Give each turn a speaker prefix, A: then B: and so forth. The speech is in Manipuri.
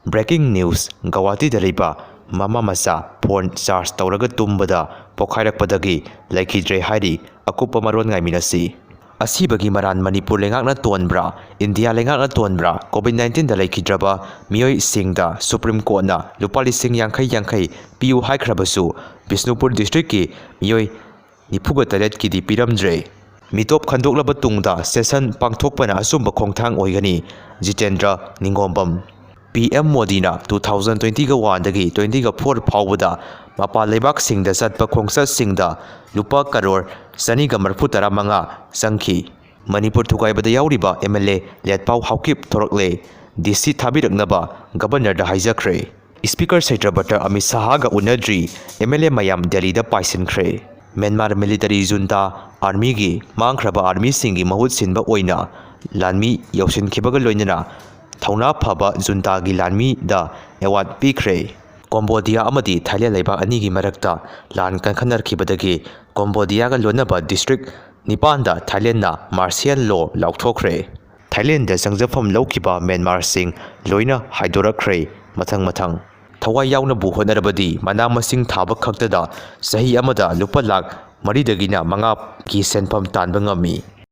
A: Breaking news Guwahati da leiba mama macha phone charge tawraga tumbada pokhairkpadagi laikhidre hairi akupa maron ngaiminasi. Asibagi maran Manipur lengakna tonbra India lengakna tonbra COVID-19 da laikhidraba mioi singda Supreme Court na lupa lising yankai piu haikhrabasu Bishnupur district ki mioi nipuga talet ki di piramdre. Mitop khandoklaba tungda session pangthokpana asumba khongthang oigani Jitendra Ningombam. PM Modi na 2021 dagi 2024 phawbada mapa lebak singda satpa khongsat singda lupa karor saniga marfutara manga sangki. Manipur thukaibada yauriba MLA letpau haukip thorokle DC thabiraknaba governor da haijakhre. Speaker Senator Amit Sahaga unadri Mla Mayam Delhi da Paishinkhre. Myanmar military junta army gi mangkhraba army singi mahut sinba oina lanmi yausinkibaga loinana Thauna phaba junta gi lanmi da award pikre. Cambodia amadi Thailand leiba ani gi marakta lan kankhanarkhibadagi Cambodia ga lonaba district nipan da Thailand na martial law lauthokre. Thailand da sangjafam laukiba Myanmar sing loina haidorakre mathang thawai yauna bu honarabadi mana masing thaba khakta da sahi amada lupa lak maridagina manga ki senpham tanba ngami.